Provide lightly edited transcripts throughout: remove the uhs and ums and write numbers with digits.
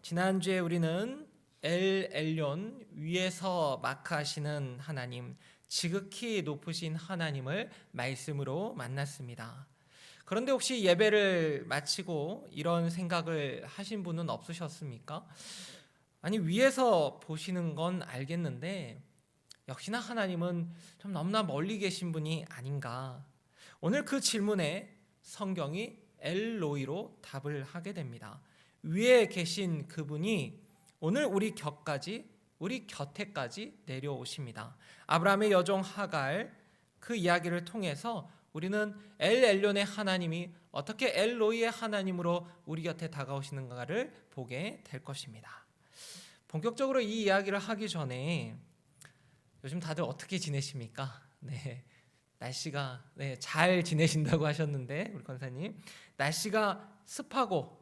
지난주에 우리는 엘 엘yon, 위에서 마크하시는 하나님, 지극히 높으신 하나님을 말씀으로 만났습니다. 그런데 혹시 예배를 마치고 이런 생각을 하신 분은 없으셨습니까? 아니, 위에서 보시는 건 알겠는데 역시나 하나님은 좀 너무나 멀리 계신 분이 아닌가. 오늘 그 질문에 성경이 엘로이로 답을 하게 됩니다. 위에 계신 그분이 오늘 우리 곁에까지 내려오십니다. 아브라함의 여종 하갈, 그 이야기를 통해서 우리는 엘 엘론의 하나님이 어떻게 엘로이의 하나님으로 우리 곁에 다가오시는가를 보게 될 것입니다. 본격적으로 이 이야기를 하기 전에 요즘 다들 어떻게 지내십니까? 네, 날씨가 잘 지내신다고 하셨는데, 우리 권사님, 날씨가 습하고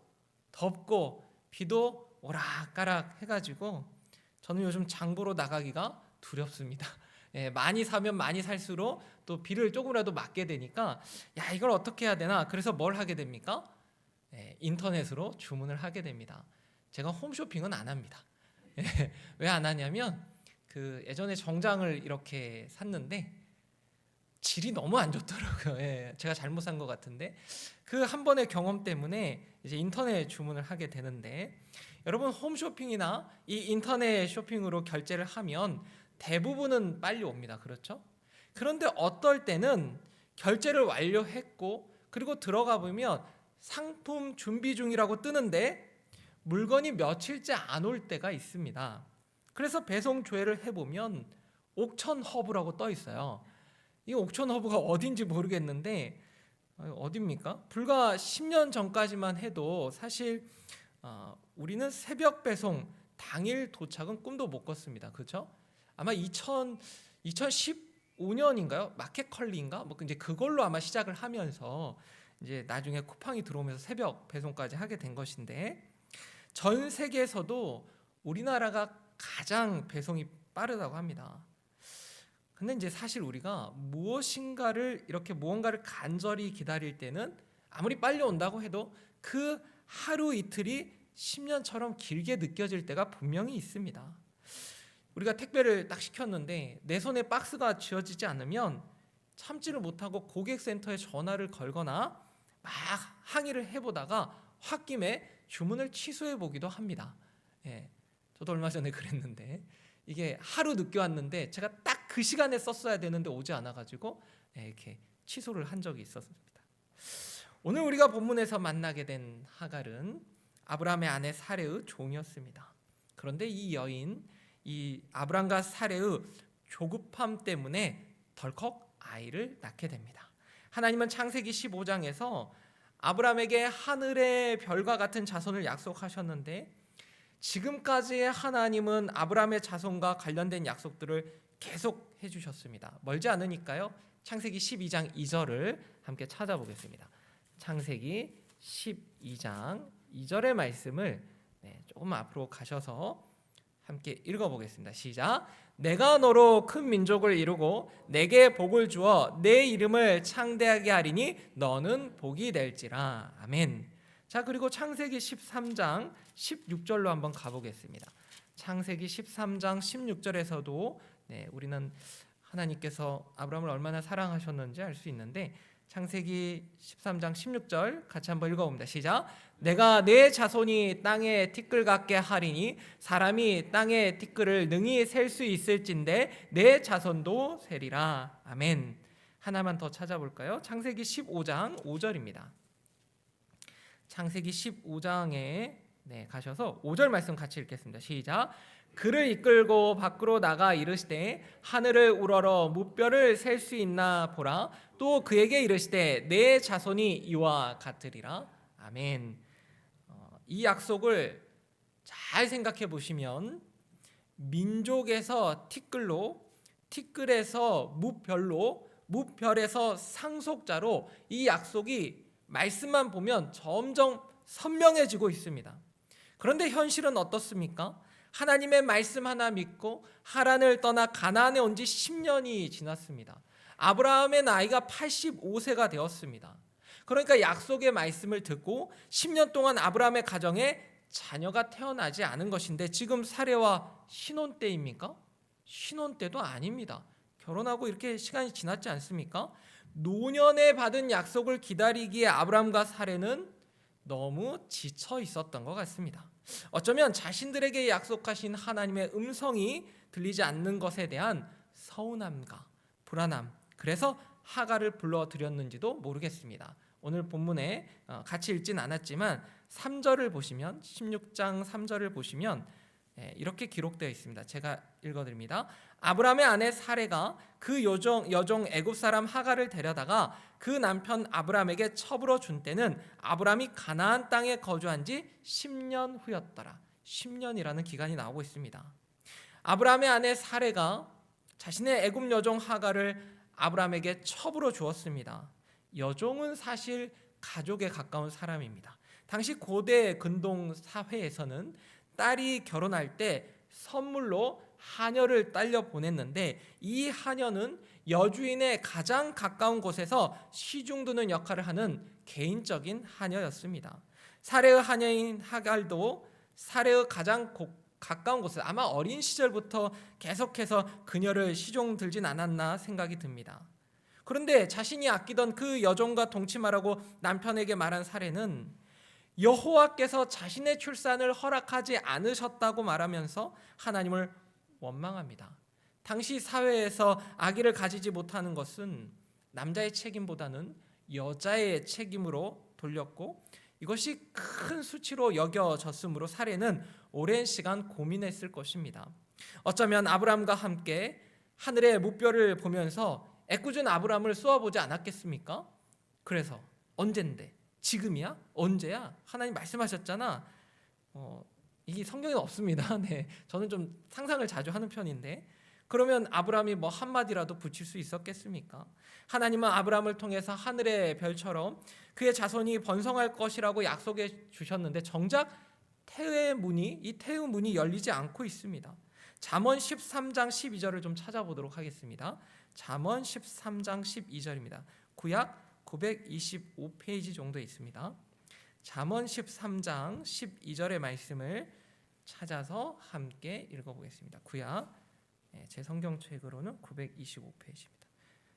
덥고 비도 오락가락 해가지고 저는 요즘 장 보러 나가기가 두렵습니다. 많이 사면 많이 살수록 또 비를 조금이라도 맞게 되니까 이걸 어떻게 해야 되나. 그래서 뭘 하게 됩니까? 인터넷으로 주문을 하게 됩니다. 제가 홈쇼핑은 안 합니다. 왜 안 하냐면 그 예전에 정장을 이렇게 샀는데 질이 너무 안 좋더라고요. 제가 잘못 산 것 같은데 그 한 번의 경험 때문에 이제 인터넷 주문을 하게 되는데, 여러분 홈쇼핑이나 이 인터넷 쇼핑으로 결제를 하면 대부분은 빨리 옵니다. 그렇죠? 그런데 어떨 때는 결제를 완료했고 그리고 들어가 보면 상품 준비 중이라고 뜨는데 물건이 며칠째 안 올 때가 있습니다. 그래서 배송 조회를 해보면 옥천 허브라고 떠 있어요. 이 옥천 허브가 어딘지 모르겠는데 어디입니까? 불과 10년 전까지만 해도 사실 우리는 새벽 배송 당일 도착은 꿈도 못 꿨습니다. 그렇죠? 아마 2015년인가요? 마켓컬리인가? 뭐 이제 그걸로 아마 시작을 하면서 이제 나중에 쿠팡이 들어오면서 새벽 배송까지 하게 된 것인데, 전 세계에서도 우리나라가 가장 배송이 빠르다고 합니다. 근데 이제 사실 우리가 무언가를 간절히 기다릴 때는 아무리 빨리 온다고 해도 그 하루 이틀이 10년처럼 길게 느껴질 때가 분명히 있습니다. 우리가 택배를 딱 시켰는데 내 손에 박스가 쥐어지지 않으면 참지를 못하고 고객센터에 전화를 걸거나 막 항의를 해보다가 홧김에 주문을 취소해 보기도 합니다. 저도 얼마 전에 그랬는데 이게 하루 늦게 왔는데 제가 딱 그 시간에 썼어야 되는데 오지 않아가지고 이렇게 취소를 한 적이 있었습니다. 오늘 우리가 본문에서 만나게 된 하갈은 아브라함의 아내 사레의 종이었습니다. 그런데 이 여인, 이 아브라함과 사레의 조급함 때문에 덜컥 아이를 낳게 됩니다. 하나님은 창세기 15장에서 아브라함에게 하늘의 별과 같은 자손을 약속하셨는데, 지금까지의 하나님은 아브라함의 자손과 관련된 약속들을 계속 해주셨습니다. 멀지 않으니까요, 창세기 12장 2절을 함께 찾아보겠습니다. 창세기 12장 2절의 말씀을 조금 앞으로 가셔서 함께 읽어보겠습니다. 시작. 내가 너로 큰 민족을 이루고 내게 복을 주어 내 이름을 창대하게 하리니 너는 복이 될지라. 아멘. 자, 그리고 창세기 13장 16절로 한번 가보겠습니다. 창세기 13장 16절에서도 우리는 하나님께서 아브라함을 얼마나 사랑하셨는지 알 수 있는데, 창세기 13장 16절 같이 한번 읽어봅니다. 시작. 내가 내 자손이 땅에 티끌 같게 하리니 사람이 땅의 티끌을 능히 셀 수 있을진데 내 자손도 세리라. 아멘. 하나만 더 찾아볼까요? 창세기 15장 5절입니다. 창세기 15장에 가셔서 5절 말씀 같이 읽겠습니다. 시작. 그를 이끌고 밖으로 나가 이르시되 하늘을 우러러 무뼈를 셀 수 있나 보라. 또 그에게 이르시되 내 자손이 이와 같으리라. 아멘. 이 약속을 잘 생각해 보시면 민족에서 티끌로, 티끌에서 무별로, 무별에서 상속자로 이 약속이 말씀만 보면 점점 선명해지고 있습니다. 그런데 현실은 어떻습니까? 하나님의 말씀 하나 믿고 하란을 떠나 가나안에 온 지 10년이 지났습니다. 아브라함의 나이가 85세가 되었습니다. 그러니까 약속의 말씀을 듣고 10년 동안 아브라함의 가정에 자녀가 태어나지 않은 것인데 지금 사례와 신혼 때입니까? 신혼 때도 아닙니다. 결혼하고 이렇게 시간이 지났지 않습니까? 노년에 받은 약속을 기다리기에 아브라함과 사례는 너무 지쳐 있었던 것 같습니다. 어쩌면 자신들에게 약속하신 하나님의 음성이 들리지 않는 것에 대한 서운함과 불안함, 그래서 하갈을 불러들였는지도 모르겠습니다. 오늘 본문에 같이 읽진 않았지만 3절을 보시면 16장 3절을 보시면 이렇게 기록되어 있습니다. 제가 읽어드립니다. 아브라함의 아내 사레가 그 여종 애굽 사람 하갈을 데려다가 그 남편 아브라함에게 첩으로 준 때는 아브라함이 가나안 땅에 거주한 지 10년 후였더라. 10년이라는 기간이 나오고 있습니다. 아브라함의 아내 사레가 자신의 애굽 여종 하갈을 아브라함에게 첩으로 주었습니다. 여종은 사실 가족에 가까운 사람입니다. 당시 고대 근동 사회에서는 딸이 결혼할 때 선물로 하녀를 딸려 보냈는데 이 하녀는 여주인의 가장 가까운 곳에서 시중드는 역할을 하는 개인적인 하녀였습니다. 사레의 하녀인 하갈도 사레의 가장 가까운 곳에 아마 어린 시절부터 계속해서 그녀를 시종 들진 않았나 생각이 듭니다. 그런데 자신이 아끼던 그 여종과 동침하라고 남편에게 말한 사례는 여호와께서 자신의 출산을 허락하지 않으셨다고 말하면서 하나님을 원망합니다. 당시 사회에서 아기를 가지지 못하는 것은 남자의 책임보다는 여자의 책임으로 돌렸고 이것이 큰 수치로 여겨졌으므로 사례는 오랜 시간 고민했을 것입니다. 어쩌면 아브라함과 함께 하늘의 무별을 보면서 애꿎은 아브라함을 쏘아보지 않았겠습니까? 그래서 언젠데? 지금이야? 언제야? 하나님 말씀하셨잖아. 이게 성경에 없습니다. 네, 저는 좀 상상을 자주 하는 편인데 그러면 아브라함이 뭐 한마디라도 붙일 수 있었겠습니까? 하나님은 아브라함을 통해서 하늘의 별처럼 그의 자손이 번성할 것이라고 약속해 주셨는데 정작 태의 문이 열리지 않고 있습니다. 잠언 13장 12절을 좀 찾아보도록 하겠습니다. 잠언 13장 12절입니다. 구약 925페이지 정도에 있습니다. 잠언 13장 12절의 말씀을 찾아서 함께 읽어보겠습니다. 구약 제 성경책으로는 925페이지입니다.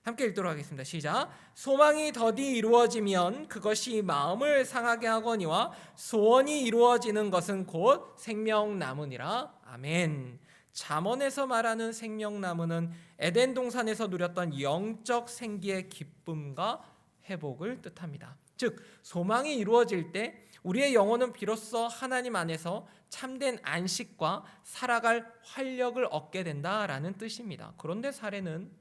함께 읽도록 하겠습니다. 시작. 소망이 더디 이루어지면 그것이 마음을 상하게 하거니와 소원이 이루어지는 것은 곧 생명나무니라. 아멘. 잠언에서 말하는 생명나무는 에덴 동산에서 누렸던 영적 생기의 기쁨과 회복을 뜻합니다. 즉 소망이 이루어질 때 우리의 영혼은 비로소 하나님 안에서 참된 안식과 살아갈 활력을 얻게 된다라는 뜻입니다. 그런데 사례는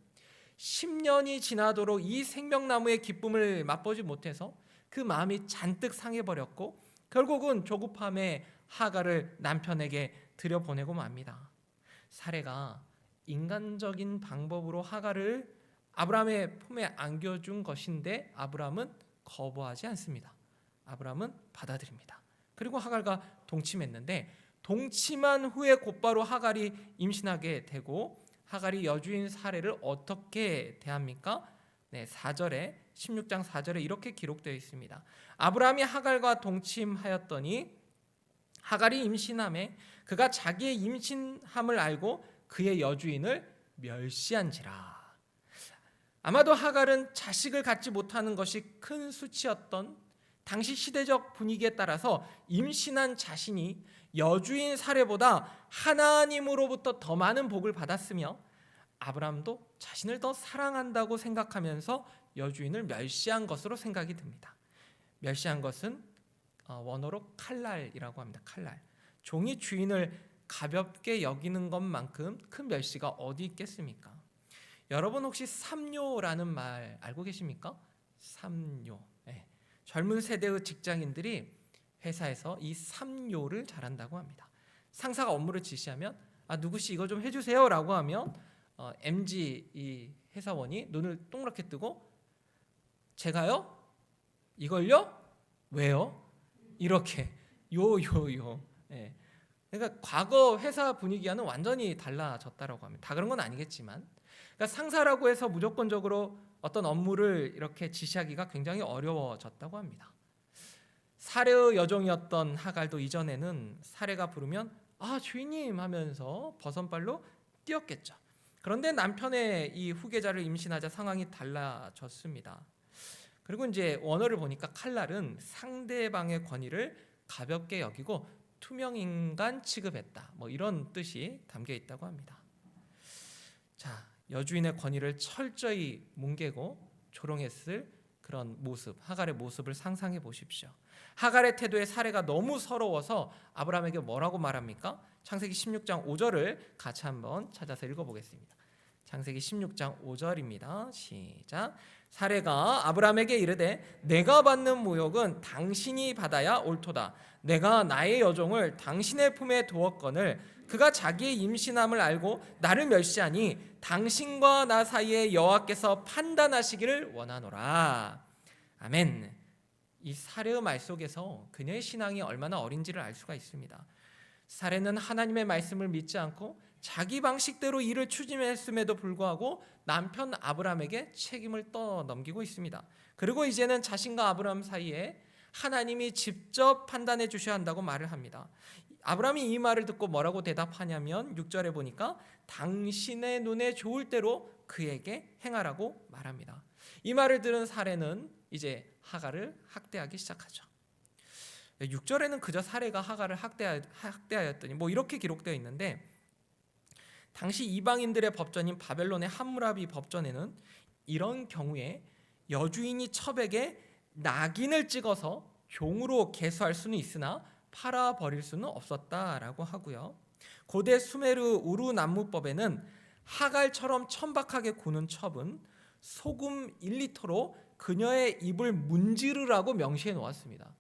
10년이 지나도록 이 생명나무의 기쁨을 맛보지 못해서 그 마음이 잔뜩 상해버렸고 결국은 조급함에 하갈을 남편에게 들여보내고 맙니다. 사례가 인간적인 방법으로 하갈을 아브라함의 품에 안겨준 것인데 아브라함은 거부하지 않습니다. 아브라함은 받아들입니다. 그리고 하갈과 동침했는데 동침한 후에 곧바로 하갈이 임신하게 되고 하갈이 여주인 사례를 어떻게 대합니까? 4절에 16장 4절에 이렇게 기록되어 있습니다. 아브라함이 하갈과 동침하였더니 하갈이 임신함에 그가 자기의 임신함을 알고 그의 여주인을 멸시한지라. 아마도 하갈은 자식을 갖지 못하는 것이 큰 수치였던 당시 시대적 분위기에 따라서 임신한 자신이 여주인 사례보다 하나님으로부터 더 많은 복을 받았으며 아브라함도 자신을 더 사랑한다고 생각하면서 여주인을 멸시한 것으로 생각이 듭니다. 멸시한 것은 원어로 칼날이라고 합니다. 칼날. 종이 주인을 가볍게 여기는 것만큼 큰 멸시가 어디 있겠습니까? 여러분 혹시 삼요라는 말 알고 계십니까? 삼요. 네. 젊은 세대의 직장인들이 회사에서 이 삼요를 잘한다고 합니다. 상사가 업무를 지시하면 누구씨 이거 좀 해주세요 라고 하면 MG 이 회사원이 눈을 동그랗게 뜨고 제가요? 이걸요? 왜요? 이렇게 요요요. 네. 그러니까 과거 회사 분위기와는 완전히 달라졌다라고 합니다. 다 그런 건 아니겠지만 그러니까 상사라고 해서 무조건적으로 어떤 업무를 이렇게 지시하기가 굉장히 어려워졌다고 합니다. 사레의 여종이었던 하갈도 이전에는 사레가 부르면 주인님 하면서 버선발로 뛰었겠죠. 그런데 남편의 이 후계자를 임신하자 상황이 달라졌습니다. 그리고 이제 원어를 보니까 칼날은 상대방의 권위를 가볍게 여기고 투명 인간 취급했다. 이런 뜻이 담겨 있다고 합니다. 자, 여주인의 권위를 철저히 뭉개고 조롱했을 그런 모습, 하갈의 모습을 상상해 보십시오. 하갈의 태도에 사레가 너무 서러워서 아브라함에게 뭐라고 말합니까? 창세기 16장 5절을 같이 한번 찾아서 읽어보겠습니다. 창세기 16장 5절입니다. 시작. 사레가 아브라함에게 이르되 내가 받는 모욕은 당신이 받아야 옳도다. 내가 나의 여종을 당신의 품에 두었거늘 그가 자기의 임신함을 알고 나를 멸시하니 당신과 나 사이에 여호와께서 판단하시기를 원하노라. 아멘. 이 사레의 말 속에서 그녀의 신앙이 얼마나 어린지를 알 수가 있습니다. 사레는 하나님의 말씀을 믿지 않고 자기 방식대로 일을 추진했음에도 불구하고 남편 아브라함에게 책임을 떠넘기고 있습니다. 그리고 이제는 자신과 아브라함 사이에 하나님이 직접 판단해 주셔야 한다고 말을 합니다. 아브라함이 이 말을 듣고 뭐라고 대답하냐면 6절에 보니까 당신의 눈에 좋을 대로 그에게 행하라고 말합니다. 이 말을 들은 사레는 이제 하갈을 학대하기 시작하죠. 6절에는 그저 사레가 하갈을 학대하였더니 이렇게 기록되어 있는데, 당시 이방인들의 법전인 바벨론의 함무라비 법전에는 이런 경우에 여주인이 첩에게 낙인을 찍어서 종으로 계수할 수는 있으나 팔아버릴 수는 없었다라고 하고요. 고대 수메르 우루 남무법에는 하갈처럼 천박하게 구는 첩은 소금 1리터로 그녀의 입을 문지르라고 명시해 놓았습니다.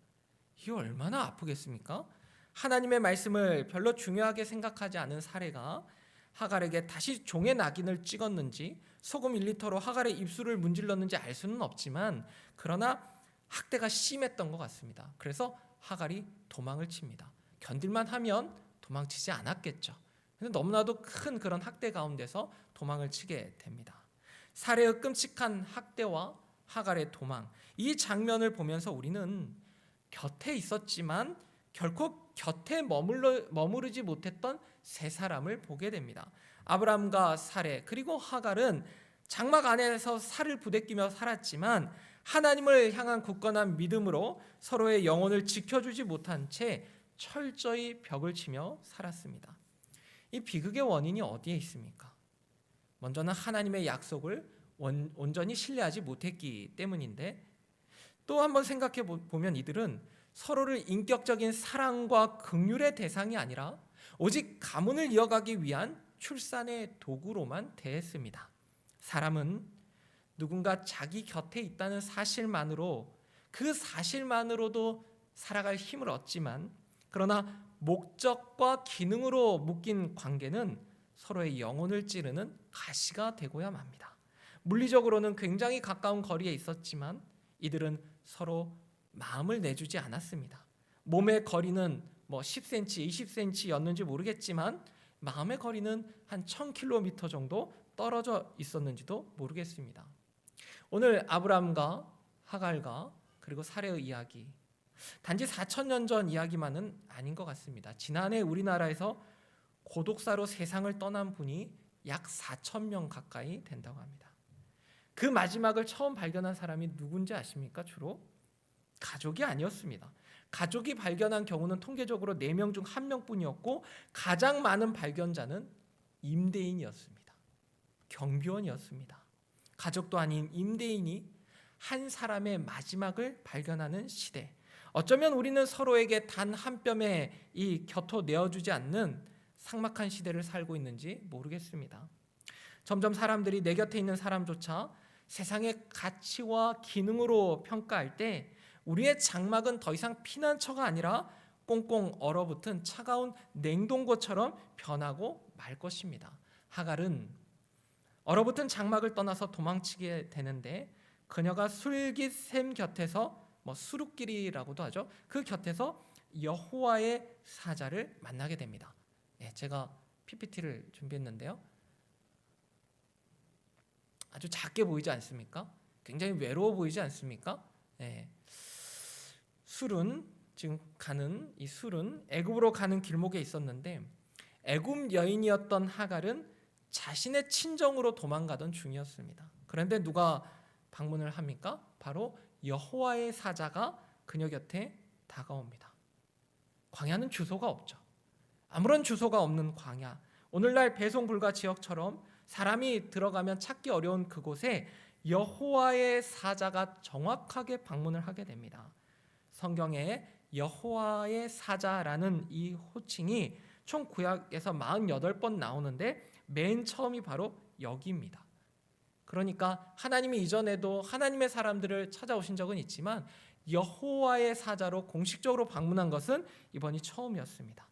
이게 얼마나 아프겠습니까? 하나님의 말씀을 별로 중요하게 생각하지 않은 사레가 하갈에게 다시 종의 낙인을 찍었는지 소금 1리터로 하갈의 입술을 문질렀는지 알 수는 없지만, 그러나 학대가 심했던 것 같습니다. 그래서 하갈이 도망을 칩니다. 견딜만 하면 도망치지 않았겠죠. 근데 너무나도 큰 그런 학대 가운데서 도망을 치게 됩니다. 사레의 끔찍한 학대와 하갈의 도망, 이 장면을 보면서 우리는 곁에 있었지만 결코 곁에 머무르지 못했던 세 사람을 보게 됩니다. 아브람과 사레 그리고 하갈은 장막 안에서 살을 부대끼며 살았지만 하나님을 향한 굳건한 믿음으로 서로의 영혼을 지켜주지 못한 채 철저히 벽을 치며 살았습니다. 이 비극의 원인이 어디에 있습니까? 먼저는 하나님의 약속을 온전히 신뢰하지 못했기 때문인데, 또 한번 생각해 보면 이들은 서로를 인격적인 사랑과 긍휼의 대상이 아니라 오직 가문을 이어가기 위한 출산의 도구로만 대했습니다. 사람은 누군가 자기 곁에 있다는 사실만으로도 살아갈 힘을 얻지만, 그러나 목적과 기능으로 묶인 관계는 서로의 영혼을 찌르는 가시가 되고야 맙니다. 물리적으로는 굉장히 가까운 거리에 있었지만 이들은 서로 마음을 내주지 않았습니다. 몸의 거리는 10cm, 20cm였는지 모르겠지만 마음의 거리는 한 1000km 정도 떨어져 있었는지도 모르겠습니다. 오늘 아브람과 하갈과 그리고 사레의 이야기, 단지 4000년 전 이야기만은 아닌 것 같습니다. 지난해 우리나라에서 고독사로 세상을 떠난 분이 약 4000명 가까이 된다고 합니다. 그 마지막을 처음 발견한 사람이 누군지 아십니까? 주로 가족이 아니었습니다. 가족이 발견한 경우는 통계적으로 4명 중 1명뿐이었고, 가장 많은 발견자는 임대인이었습니다. 경비원이었습니다. 가족도 아닌 임대인이 한 사람의 마지막을 발견하는 시대. 어쩌면 우리는 서로에게 단 한 뼘의 이 곁도 내어주지 않는 삭막한 시대를 살고 있는지 모르겠습니다. 점점 사람들이 내 곁에 있는 사람조차 세상의 가치와 기능으로 평가할 때 우리의 장막은 더 이상 피난처가 아니라 꽁꽁 얼어붙은 차가운 냉동고처럼 변하고 말 것입니다. 하갈은 얼어붙은 장막을 떠나서 도망치게 되는데, 그녀가 술깃샘 곁에서 수룩길이라고도 하죠. 그 곁에서 여호와의 사자를 만나게 됩니다. 제가 PPT를 준비했는데요. 아주 작게 보이지 않습니까? 굉장히 외로워 보이지 않습니까? 술은 지금 가는 이 술은 애굽으로 가는 길목에 있었는데 애굽 여인이었던 하갈은 자신의 친정으로 도망가던 중이었습니다. 그런데 누가 방문을 합니까? 바로 여호와의 사자가 그녀 곁에 다가옵니다. 광야는 주소가 없죠. 아무런 주소가 없는 광야, 오늘날 배송 불가 지역처럼 사람이 들어가면 찾기 어려운 그곳에 여호와의 사자가 정확하게 방문을 하게 됩니다. 성경에 여호와의 사자라는 이 호칭이 총 구약에서 48번 나오는데 맨 처음이 바로 여기입니다. 그러니까 하나님이 이전에도 하나님의 사람들을 찾아오신 적은 있지만 여호와의 사자로 공식적으로 방문한 것은 이번이 처음이었습니다.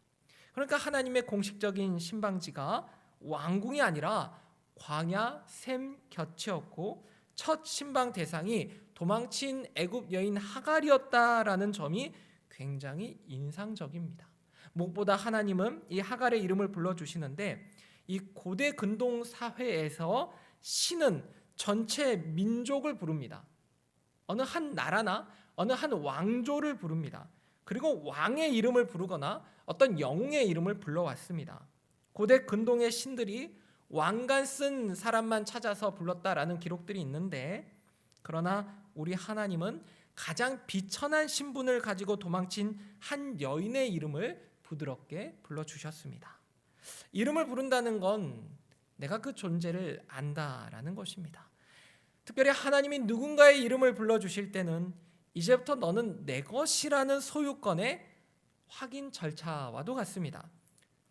그러니까 하나님의 공식적인 신방지가 왕궁이 아니라 광야 샘 곁이었고 첫 신방 대상이 도망친 애굽 여인 하갈이었다라는 점이 굉장히 인상적입니다. 무엇보다 하나님은 이 하갈의 이름을 불러주시는데 이 고대 근동 사회에서 신은 전체 민족을 부릅니다. 어느 한 나라나 어느 한 왕조를 부릅니다. 그리고 왕의 이름을 부르거나 어떤 영웅의 이름을 불러왔습니다. 고대 근동의 신들이 왕관 쓴 사람만 찾아서 불렀다라는 기록들이 있는데, 그러나 우리 하나님은 가장 비천한 신분을 가지고 도망친 한 여인의 이름을 부드럽게 불러주셨습니다. 이름을 부른다는 건 내가 그 존재를 안다라는 것입니다. 특별히 하나님이 누군가의 이름을 불러주실 때는 이제부터 너는 내 것이라는 소유권의 확인 절차와도 같습니다.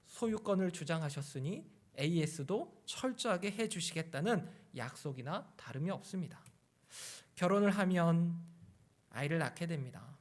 소유권을 주장하셨으니 AS도 철저하게 해주시겠다는 약속이나 다름이 없습니다. 결혼을 하면 아이를 낳게 됩니다.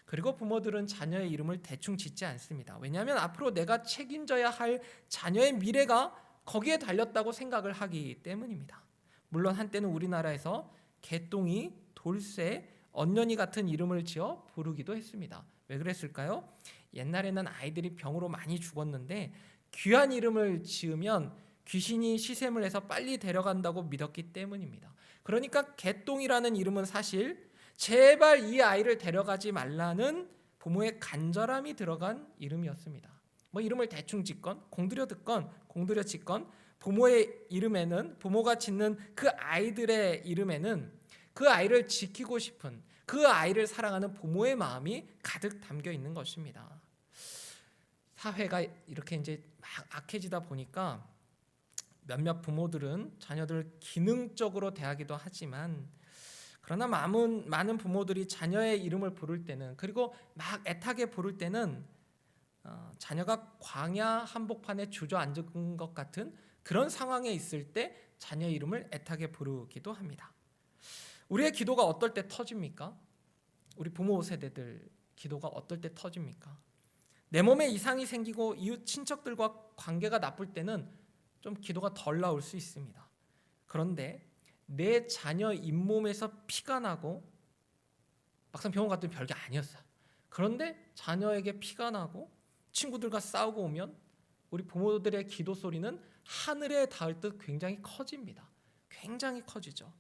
그리고 부모들은 자녀의 이름을 대충 짓지 않습니다. 왜냐하면 앞으로 내가 책임져야 할 자녀의 미래가 거기에 달렸다고 생각을 하기 때문입니다. 물론 한때는 우리나라에서 개똥이, 돌쇠, 언년이 같은 이름을 지어 부르기도 했습니다. 왜 그랬을까요? 옛날에는 아이들이 병으로 많이 죽었는데 귀한 이름을 지으면 귀신이 시샘을 해서 빨리 데려간다고 믿었기 때문입니다. 그러니까 개똥이라는 이름은 사실 제발 이 아이를 데려가지 말라는 부모의 간절함이 들어간 이름이었습니다. 뭐 이름을 대충 짓건 공들여 듣건 공들여 짓건 부모의 이름에는, 부모가 짓는 그 아이들의 이름에는 그 아이를 지키고 싶은, 그 아이를 사랑하는 부모의 마음이 가득 담겨 있는 것입니다. 사회가 이렇게 이제 막 악해지다 보니까 몇몇 부모들은 자녀들을 기능적으로 대하기도 하지만, 그러나 많은 부모들이 자녀의 이름을 부를 때는, 그리고 막 애타게 부를 때는 자녀가 광야 한복판에 주저앉은 것 같은 그런 상황에 있을 때 자녀의 이름을 애타게 부르기도 합니다. 우리의 기도가 어떨 때 터집니까? 우리 부모 세대들 기도가 어떨 때 터집니까? 내 몸에 이상이 생기고 이웃 친척들과 관계가 나쁠 때는 좀 기도가 덜 나올 수 있습니다. 그런데 내 자녀 잇몸에서 피가 나고, 막상 병원 갔더니 별게 아니었어요. 그런데 자녀에게 피가 나고 친구들과 싸우고 오면 우리 부모들의 기도 소리는 하늘에 닿을 듯 굉장히 커집니다. 굉장히 커지죠.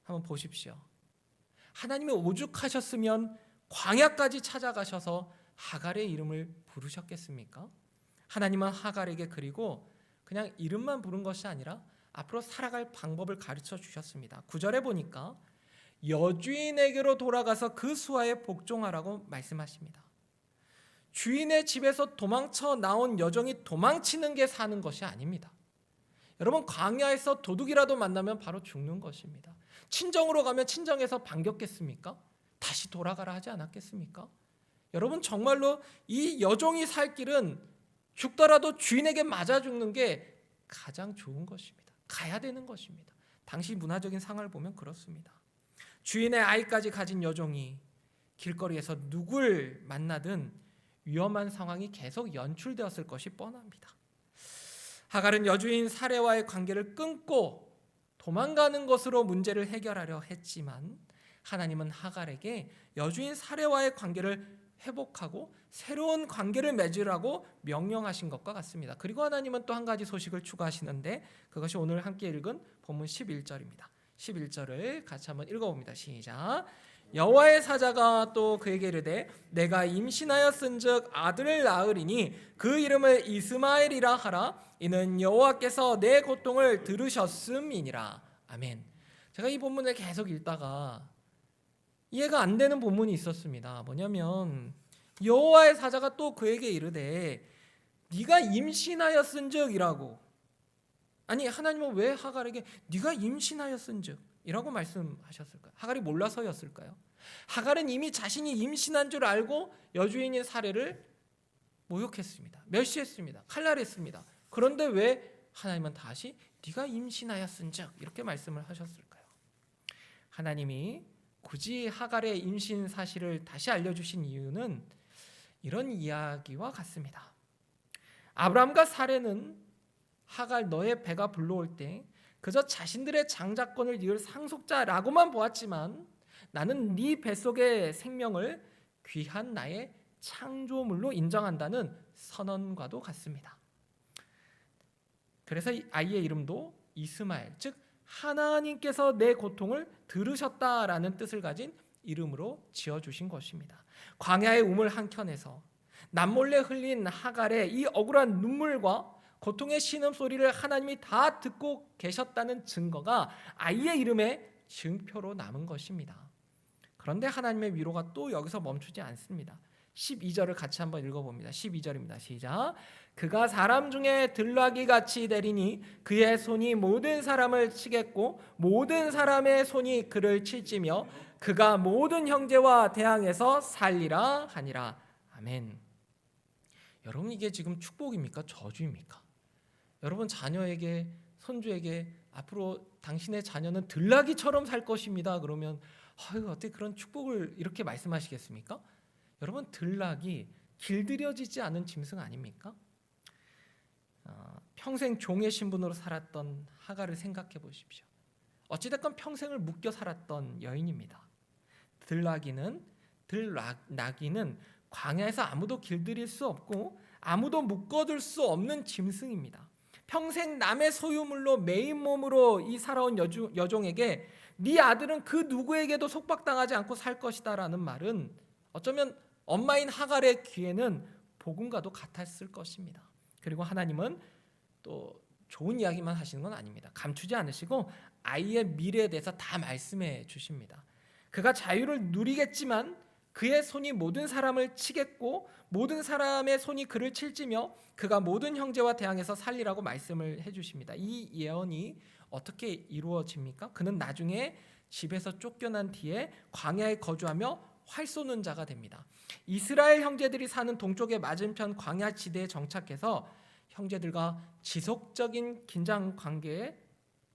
한번 보십시오. 하나님이 오죽하셨으면 광야까지 찾아가셔서 하갈의 이름을 부르셨겠습니까? 하나님은 하갈에게 그리고 그냥 이름만 부른 것이 아니라 앞으로 살아갈 방법을 가르쳐 주셨습니다. 9절에 보니까 여주인에게로 돌아가서 그 수하에 복종하라고 말씀하십니다. 주인의 집에서 도망쳐 나온 여종이 도망치는 게 사는 것이 아닙니다. 여러분, 광야에서 도둑이라도 만나면 바로 죽는 것입니다. 친정으로 가면 친정에서 반겼겠습니까? 다시 돌아가라 하지 않았겠습니까? 여러분, 정말로 이 여종이 살 길은 죽더라도 주인에게 맞아 죽는 게 가장 좋은 것입니다. 가야 되는 것입니다. 당시 문화적인 상황을 보면 그렇습니다. 주인의 아이까지 가진 여종이 길거리에서 누굴 만나든 위험한 상황이 계속 연출되었을 것이 뻔합니다. 하갈은 여주인 사레와의 관계를 끊고 도망가는 것으로 문제를 해결하려 했지만, 하나님은 하갈에게 여주인 사레와의 관계를 회복하고 새로운 관계를 맺으라고 명령하신 것과 같습니다. 그리고 하나님은 또 한 가지 소식을 추가하시는데, 그것이 오늘 함께 읽은 본문 11절입니다. 11절을 같이 한번 읽어봅니다. 시작. 여호와의 사자가 또 그에게 이르되 내가 임신하였은즉 아들을 낳으리니 그 이름을 이스마엘이라 하라. 이는 여호와께서 내 고통을 들으셨음이니라. 아멘. 제가 이 본문을 계속 읽다가 이해가 안 되는 본문이 있었습니다. 뭐냐면 여호와의 사자가 또 그에게 이르되 네가 임신하였은즉이라고. 아니 하나님은 왜 하갈에게 네가 임신하였은즉 이라고 말씀하셨을까요? 하갈이 몰라서였을까요? 하갈은 이미 자신이 임신한 줄 알고 여주인인 사례를 모욕했습니다. 멸시했습니다. 칼날했습니다. 그런데 왜 하나님은 다시 네가 임신하였은즉 이렇게 말씀을 하셨을까요? 하나님이 굳이 하갈의 임신 사실을 다시 알려주신 이유는 이런 이야기와 같습니다. 아브람과 사레는 하갈 너의 배가 불러올 때 그저 자신들의 장자권을 이을 상속자라고만 보았지만 나는 네 뱃속의 생명을 귀한 나의 창조물로 인정한다는 선언과도 같습니다. 그래서 아이의 이름도 이스마엘, 즉 하나님께서 내 고통을 들으셨다라는 뜻을 가진 이름으로 지어주신 것입니다. 광야의 우물 한켠에서 남몰래 흘린 하갈의 이 억울한 눈물과 고통의 신음소리를 하나님이 다 듣고 계셨다는 증거가 아이의 이름의 증표로 남은 것입니다. 그런데 하나님의 위로가 또 여기서 멈추지 않습니다. 12절을 같이 한번 읽어봅니다. 12절입니다. 시작. 그가 사람 중에 들나귀 같이 되리니 그의 손이 모든 사람을 치겠고 모든 사람의 손이 그를 칠지며 그가 모든 형제와 대항해서 살리라 하니라. 아멘. 여러분 이게 지금 축복입니까? 저주입니까? 여러분 자녀에게 손주에게 앞으로 당신의 자녀는 들나귀처럼 살 것입니다. 그러면 어떻게 그런 축복을 이렇게 말씀하시겠습니까? 여러분 들나귀 길들여지지 않은 짐승 아닙니까? 평생 종의 신분으로 살았던 하갈을 생각해 보십시오. 어찌됐건 평생을 묶여 살았던 여인입니다. 들나귀는 광야에서 아무도 길들일 수 없고 아무도 묶어둘 수 없는 짐승입니다. 평생 남의 소유물로 메인 몸으로 이 살아온 여종에게 네 아들은 그 누구에게도 속박당하지 않고 살 것이다라는 말은 어쩌면 엄마인 하갈의 귀에는 복음과도 같았을 것입니다. 그리고 하나님은 또 좋은 이야기만 하시는 건 아닙니다. 감추지 않으시고 아이의 미래에 대해서 다 말씀해 주십니다. 그가 자유를 누리겠지만 그의 손이 모든 사람을 치겠고 모든 사람의 손이 그를 칠지며 그가 모든 형제와 대항해서 살리라고 말씀을 해주십니다. 이 예언이 어떻게 이루어집니까? 그는 나중에 집에서 쫓겨난 뒤에 광야에 거주하며 활 쏘는 자가 됩니다. 이스라엘 형제들이 사는 동쪽의 맞은편 광야 지대에 정착해서 형제들과 지속적인 긴장 관계에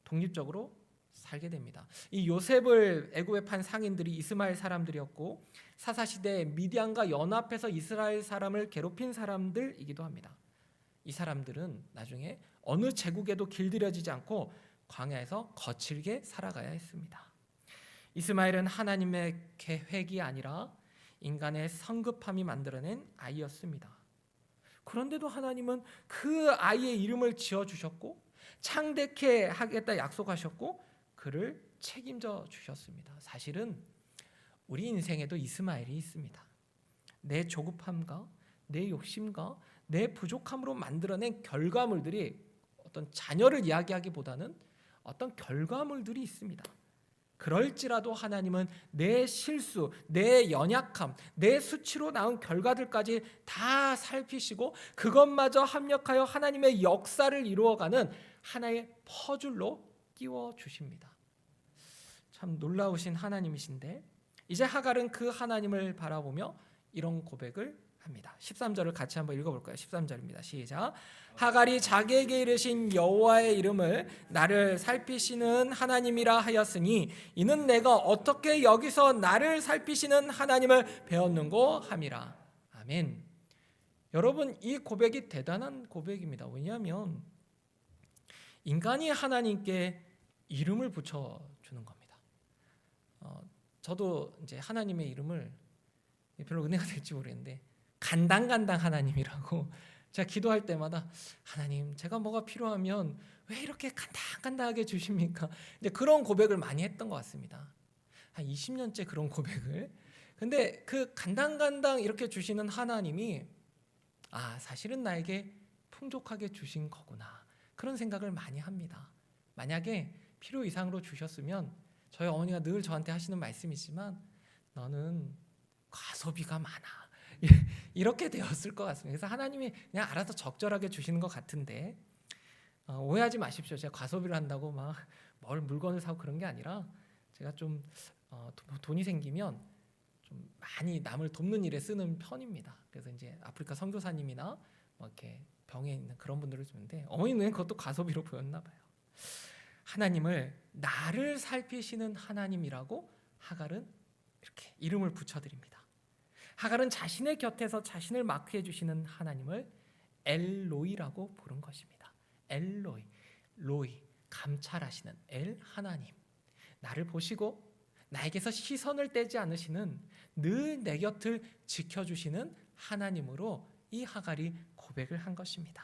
독립적으로 살게 됩니다. 이 요셉을 애굽에 판 상인들이 이스마엘 사람들이었고 사사시대 미디안과 연합해서 이스라엘 사람을 괴롭힌 사람들이기도 합니다. 이 사람들은 나중에 어느 제국에도 길들여지지 않고 광야에서 거칠게 살아가야 했습니다. 이스마엘은 하나님의 계획이 아니라 인간의 성급함이 만들어낸 아이였습니다. 그런데도 하나님은 그 아이의 이름을 지어주셨고 창대케 하겠다 약속하셨고 그를 책임져 주셨습니다. 사실은 우리 인생에도 이스마엘이 있습니다. 내 조급함과 내 욕심과 내 부족함으로 만들어낸 결과물들이 어떤 자녀를 이야기하기보다는 어떤 결과물들이 있습니다. 그럴지라도 하나님은 내 실수, 내 연약함, 내 수치로 나온 결과들까지 다 살피시고 그것마저 합력하여 하나님의 역사를 이루어가는 하나의 퍼즐로 끼워주십니다. 참 놀라우신 하나님이신데 이제 하갈은 그 하나님을 바라보며 이런 고백을 합니다. 13절을 같이 한번 읽어볼까요? 13절입니다. 시작. 하갈이 자기에게 이르신 여호와의 이름을 나를 살피시는 하나님이라 하였으니 이는 내가 어떻게 여기서 나를 살피시는 하나님을 배웠는고 함이라. 아멘. 여러분 이 고백이 대단한 고백입니다. 왜냐하면 인간이 하나님께 이름을 붙여주는 겁니다. 저도 이제 하나님의 이름을 별로 은혜가 될지 모르겠는데 간당간당 하나님이라고 제가 기도할 때마다 하나님 제가 뭐가 필요하면 왜 이렇게 간당간당하게 주십니까? 이제 그런 고백을 많이 했던 것 같습니다. 한 20년째 그런 고백을. 근데 그 간당간당 이렇게 주시는 하나님이 사실은 나에게 풍족하게 주신 거구나, 그런 생각을 많이 합니다. 만약에 필요 이상으로 주셨으면 저희 어머니가 늘 저한테 하시는 말씀이지만 너는 과소비가 많아, 이렇게 되었을 것 같습니다. 그래서 하나님이 그냥 알아서 적절하게 주시는 것 같은데, 오해하지 마십시오. 제가 과소비를 한다고 막 뭘 물건을 사고 그런 게 아니라, 제가 좀 돈이 생기면 좀 많이 남을 돕는 일에 쓰는 편입니다. 그래서 이제 아프리카 선교사님이나 이렇게 병에 있는 그런 분들을 주는데, 어머니는 그것도 과소비로 보였나 봐요. 하나님을 나를 살피시는 하나님이라고 하갈은 이렇게 이름을 붙여드립니다. 하갈은 자신의 곁에서 자신을 마크해 주시는 하나님을 엘로이라고 부른 것입니다. 엘로이, 로이, 감찰하시는 엘, 하나님. 나를 보시고 나에게서 시선을 떼지 않으시는, 늘 내 곁을 지켜주시는 하나님으로 이 하갈이 고백을 한 것입니다.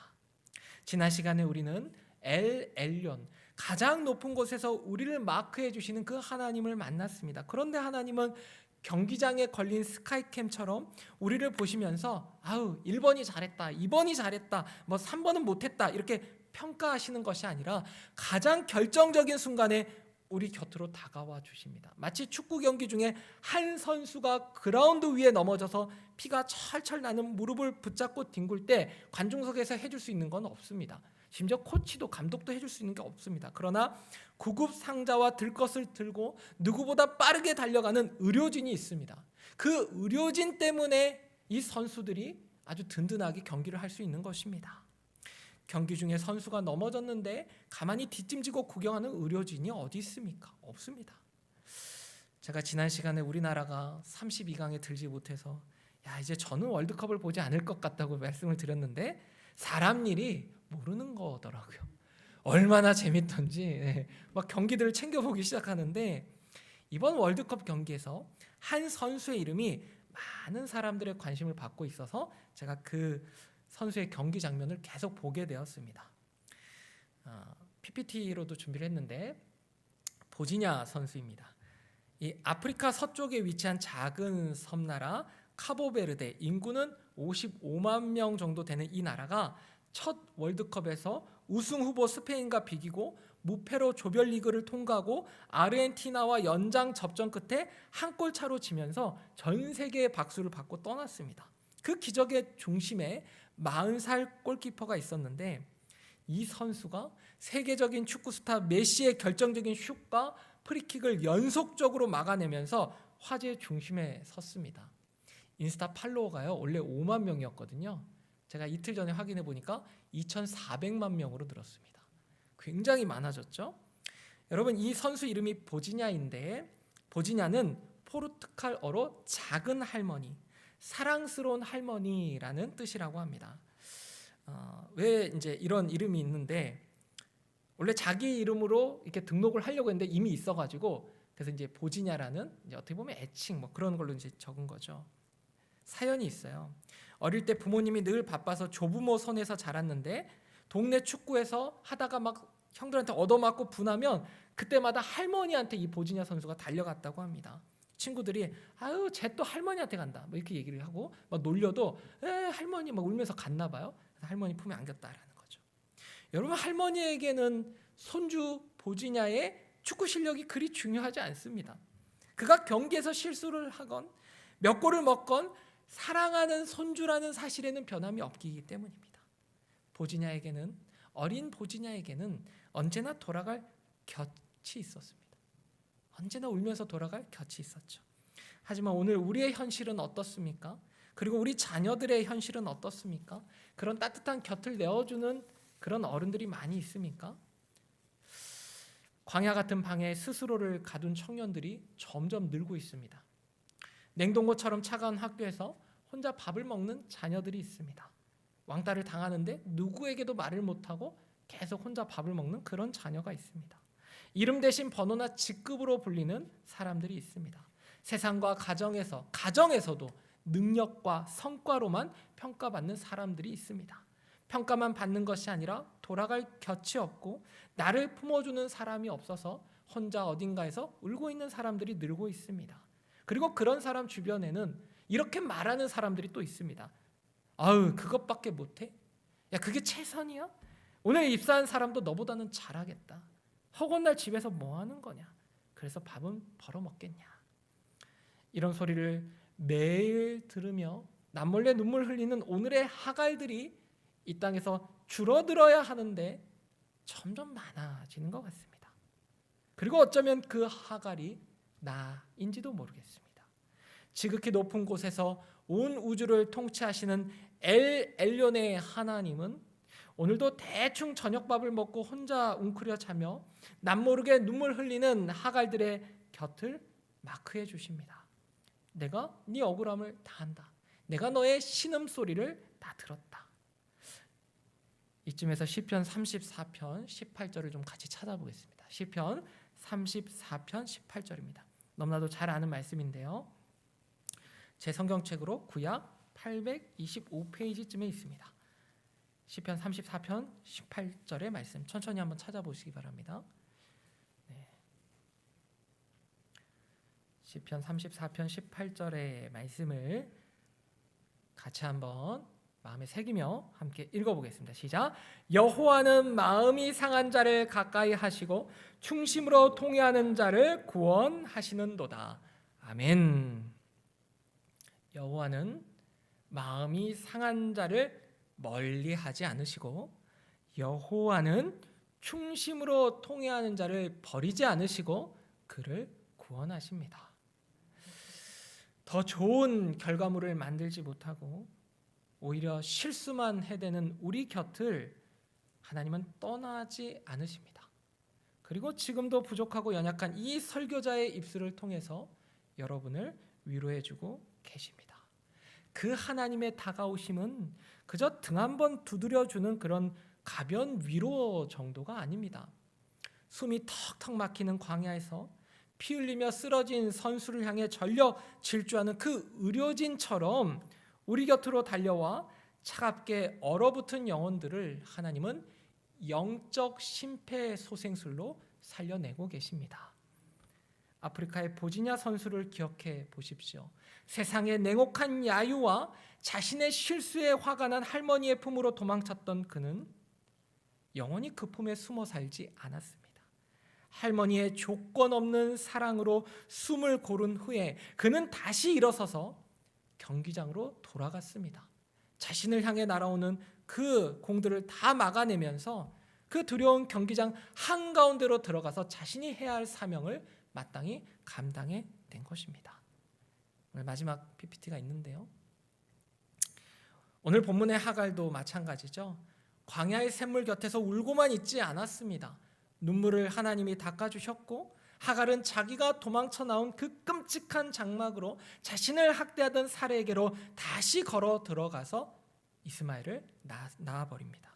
지난 시간에 우리는 엘 엘yon, 가장 높은 곳에서 우리를 마크해 주시는 그 하나님을 만났습니다. 그런데 하나님은 경기장에 걸린 스카이캠처럼 우리를 보시면서 1번이 잘했다, 2번이 잘했다, 3번은 못했다, 이렇게 평가하시는 것이 아니라 가장 결정적인 순간에 우리 곁으로 다가와 주십니다. 마치 축구 경기 중에 한 선수가 그라운드 위에 넘어져서 피가 철철 나는 무릎을 붙잡고 뒹굴 때 관중석에서 해줄 수 있는 건 없습니다. 심지어 코치도 감독도 해줄 수 있는 게 없습니다. 그러나 구급 상자와 들것을 들고 누구보다 빠르게 달려가는 의료진이 있습니다. 그 의료진 때문에 이 선수들이 아주 든든하게 경기를 할 수 있는 것입니다. 경기 중에 선수가 넘어졌는데 가만히 뒷짐지고 구경하는 의료진이 어디 있습니까? 없습니다. 제가 지난 시간에 우리나라가 32강에 들지 못해서 이제 저는 월드컵을 보지 않을 것 같다고 말씀을 드렸는데, 사람 일이 모르는 거더라고요. 얼마나 재밌던지 막 경기들을 챙겨보기 시작하는데, 이번 월드컵 경기에서 한 선수의 이름이 많은 사람들의 관심을 받고 있어서 제가 그 선수의 경기 장면을 계속 보게 되었습니다. PPT로도 준비를 했는데, 보지냐 선수입니다. 이 아프리카 서쪽에 위치한 작은 섬나라 카보베르데, 인구는 55만 명 정도 되는 이 나라가 첫 월드컵에서 우승 후보 스페인과 비기고 무패로 조별리그를 통과하고 아르헨티나와 연장 접전 끝에 한 골 차로 지면서 전 세계의 박수를 받고 떠났습니다. 그 기적의 중심에 40살 골키퍼가 있었는데, 이 선수가 세계적인 축구 스타 메시의 결정적인 슛과 프리킥을 연속적으로 막아내면서 화제의 중심에 섰습니다. 인스타 팔로워가요 원래 5만 명이었거든요. 제가 이틀 전에 확인해 보니까 2,400만 명으로 늘었습니다. 굉장히 많아졌죠. 여러분, 이 선수 이름이 보지냐인데, 보지냐는 포르투갈어로 작은 할머니, 사랑스러운 할머니라는 뜻이라고 합니다. 왜 이제 이런 이름이 있는데, 원래 자기 이름으로 이렇게 등록을 하려고 했는데 이미 있어가지고, 그래서 이제 보지냐라는 이제 어떻게 보면 애칭 그런 걸로 이제 적은 거죠. 사연이 있어요. 어릴 때 부모님이 늘 바빠서 조부모 손에서 자랐는데, 동네 축구에서 하다가 막 형들한테 얻어맞고 분하면 그때마다 할머니한테 이 보지냐 선수가 달려갔다고 합니다. 친구들이 쟤 또 할머니한테 간다 이렇게 얘기를 하고 막 놀려도 할머니 막 울면서 갔나 봐요. 그래서 할머니 품에 안겼다라는 거죠. 여러분, 할머니에게는 손주 보지냐의 축구 실력이 그리 중요하지 않습니다. 그가 경기에서 실수를 하건 몇 골을 먹건 사랑하는 손주라는 사실에는 변함이 없기 때문입니다. 보지냐에게는, 어린 보지냐에게는 언제나 돌아갈 곁이 있었습니다. 언제나 울면서 돌아갈 곁이 있었죠. 하지만 오늘 우리의 현실은 어떻습니까? 그리고 우리 자녀들의 현실은 어떻습니까? 그런 따뜻한 곁을 내어주는 그런 어른들이 많이 있습니까? 광야 같은 방에 스스로를 가둔 청년들이 점점 늘고 있습니다. 냉동고처럼 차가운 학교에서 혼자 밥을 먹는 자녀들이 있습니다. 왕따를 당하는데 누구에게도 말을 못하고 계속 혼자 밥을 먹는 그런 자녀가 있습니다. 이름 대신 번호나 직급으로 불리는 사람들이 있습니다. 세상과 가정에서도 능력과 성과로만 평가받는 사람들이 있습니다. 평가만 받는 것이 아니라 돌아갈 곁이 없고 나를 품어주는 사람이 없어서 혼자 어딘가에서 울고 있는 사람들이 늘고 있습니다. 그리고 그런 사람 주변에는 이렇게 말하는 사람들이 또 있습니다. 아유, 그것밖에 못해? 야, 그게 최선이야? 오늘 입사한 사람도 너보다는 잘하겠다. 허구날 집에서 뭐 하는 거냐? 그래서 밥은 벌어먹겠냐? 이런 소리를 매일 들으며 남몰래 눈물 흘리는 오늘의 하갈들이 이 땅에서 줄어들어야 하는데 점점 많아지는 것 같습니다. 그리고 어쩌면 그 하갈이 나인지도 모르겠습니다. 지극히 높은 곳에서 온 우주를 통치하시는 엘 엘론의 하나님은 오늘도 대충 저녁밥을 먹고 혼자 웅크려 자며 남모르게 눈물 흘리는 하갈들의 곁을 마크해 주십니다. 내가 네 억울함을 다 안다. 내가 너의 신음소리를 다 들었다. 이쯤에서 시편 34편 18절을 좀 같이 찾아보겠습니다. 시편 34편 18절입니다. 너무나도 잘 아는 말씀인데요. 제 성경책으로 구약 825페이지쯤에 있습니다. 시편 34편 18절의 말씀 천천히 한번 찾아보시기 바랍니다. 네. 시편 34편 18절의 말씀을 같이 한번 마음에 새기며 함께 읽어보겠습니다. 시작. 여호와는 마음이 상한 자를 가까이 하시고 충심으로 통회하는 자를 구원하시는도다. 아멘. 여호와는 마음이 상한 자를 멀리하지 않으시고 여호와는 충심으로 통회하는 자를 버리지 않으시고 그를 구원하십니다. 더 좋은 결과물을 만들지 못하고 오히려 실수만 해대는 우리 곁을 하나님은 떠나지 않으십니다. 그리고 지금도 부족하고 연약한 이 설교자의 입술을 통해서 여러분을 위로해주고 계십니다. 그 하나님의 다가오심은 그저 등 한번 두드려주는 그런 가벼운 위로 정도가 아닙니다. 숨이 턱턱 막히는 광야에서 피 흘리며 쓰러진 선수를 향해 전력 질주하는 그 의료진처럼 우리 곁으로 달려와 차갑게 얼어붙은 영혼들을 하나님은 영적 심폐소생술로 살려내고 계십니다. 아프리카의 보지냐 선수를 기억해 보십시오. 세상의 냉혹한 야유와 자신의 실수에 화가 난 할머니의 품으로 도망쳤던 그는 영원히 그 품에 숨어 살지 않았습니다. 할머니의 조건 없는 사랑으로 숨을 고른 후에 그는 다시 일어서서 경기장으로 돌아갔습니다. 자신을 향해 날아오는 그 공들을 다 막아내면서 그 두려운 경기장 한가운데로 들어가서 자신이 해야 할 사명을 마땅히 감당해 낸 것입니다. 오늘 마지막 PPT가 있는데요. 오늘 본문의 하갈도 마찬가지죠. 광야의 샘물 곁에서 울고만 있지 않았습니다. 눈물을 하나님이 닦아주셨고 하갈은 자기가 도망쳐 나온 그 끔찍한 장막으로 자신을 학대하던 사례에게로 다시 걸어 들어가서 이스마엘을 낳아버립니다.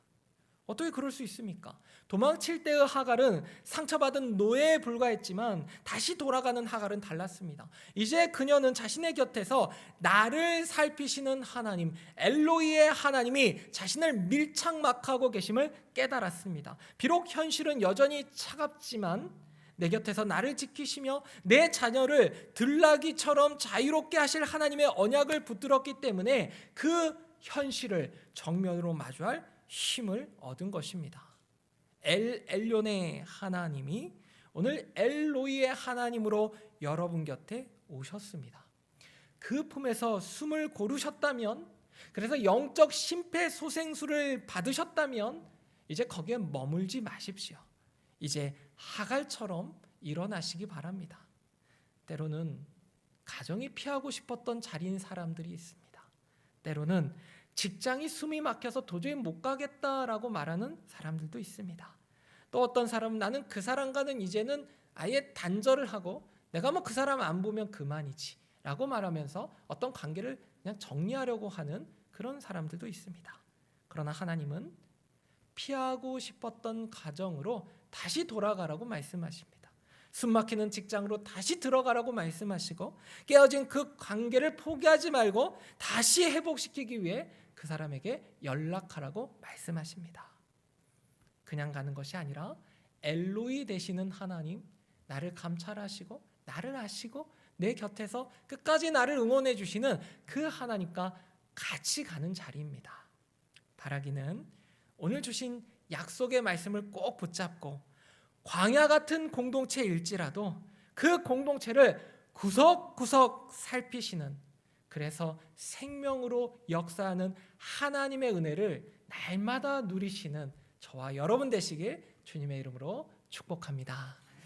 어떻게 그럴 수 있습니까? 도망칠 때의 하갈은 상처받은 노예에 불과했지만 다시 돌아가는 하갈은 달랐습니다. 이제 그녀는 자신의 곁에서 나를 살피시는 하나님, 엘로이의 하나님이 자신을 밀착막하고 계심을 깨달았습니다. 비록 현실은 여전히 차갑지만 내 곁에서 나를 지키시며 내 자녀를 들나귀처럼 자유롭게 하실 하나님의 언약을 붙들었기 때문에 그 현실을 정면으로 마주할 힘을 얻은 것입니다. 엘론의 하나님이 오늘 엘로이의 하나님으로 여러분 곁에 오셨습니다. 그 품에서 숨을 고르셨다면, 그래서 영적 심폐소생술을 받으셨다면 이제 거기에 머물지 마십시오. 이제 하갈처럼 일어나시기 바랍니다. 때로는 가정이 피하고 싶었던 자리인 사람들이 있습니다. 때로는 직장이 숨이 막혀서 도저히 못 가겠다라고 말하는 사람들도 있습니다. 또 어떤 사람은 나는 그 사람과는 이제는 아예 단절을 하고 내가 뭐 그 사람 안 보면 그만이지 라고 말하면서 어떤 관계를 그냥 정리하려고 하는 그런 사람들도 있습니다. 그러나 하나님은 피하고 싶었던 가정으로 다시 돌아가라고 말씀하십니다. 숨막히는 직장으로 다시 들어가라고 말씀하시고 깨어진 그 관계를 포기하지 말고 다시 회복시키기 위해 그 사람에게 연락하라고 말씀하십니다. 그냥 가는 것이 아니라 엘로이 되시는 하나님, 나를 감찰하시고 나를 아시고 내 곁에서 끝까지 나를 응원해 주시는 그 하나님과 같이 가는 자리입니다. 바라기는 오늘 주신 약속의 말씀을 꼭 붙잡고 광야 같은 공동체일지라도 그 공동체를 구석구석 살피시는, 그래서 생명으로 역사하는 하나님의 은혜를 날마다 누리시는 저와 여러분 되시길 주님의 이름으로 축복합니다.